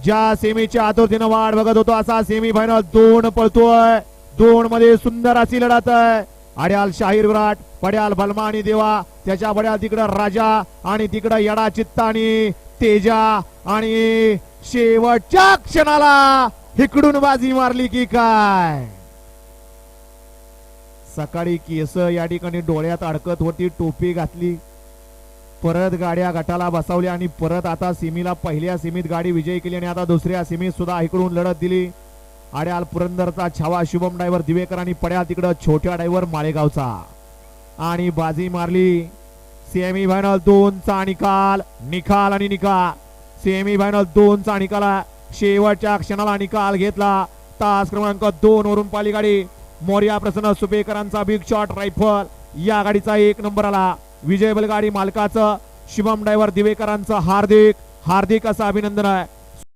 ज्या सेमीच्या आतुरतेनं वाट बघत होतो असा सेमी फायनल 2 पळतोय. 2 मध्ये सुंदर अशी लढत आहे. अड्याल शाहीर विराट, पड्याल बलमा आणि देवा, त्याच्या पड्याल तिकडं राजा आणि तिकडं यडा चित्ता आणि तेजा, आणि शेवटच्या क्षणाला इकडून बाजी मारली की काय. सकाळी केस या ठिकाणी डोळ्यात अडकत होती, टोपी घातली, परत गाड्या गटाला बसवल्या आणि परत आता सेमीला पहिल्या सेमीत गाडी विजयी केली आणि आता दुसऱ्या सेमीत सुद्धा इकडून लढत दिली. आड्याल पुरंदरचा छावा शुभम ड्रायव्हर दिवेकर आणि पड्या तिकडं छोट्या ड्रायव्हर माळेगावचा, आणि बाजी मारली. सेमी फायनल 2 चा निकाल, निकाल आणि निकाल. सेमी फायनल 2 चा निकाल, शेवटच्या क्षणाला निकाल घेतला. तास क्रमांक 2 वरून पाली गाडी मोर्या प्रसन्न सुपेकरांचा बिग शॉट रायफल या गाडीचा 1 नंबर आला. विजय बैलगाडी मालकाचं शुभम ड्रायव्हर दिवेकरांचं हार्दिक हार्दिक असं अभिनंदन आहे.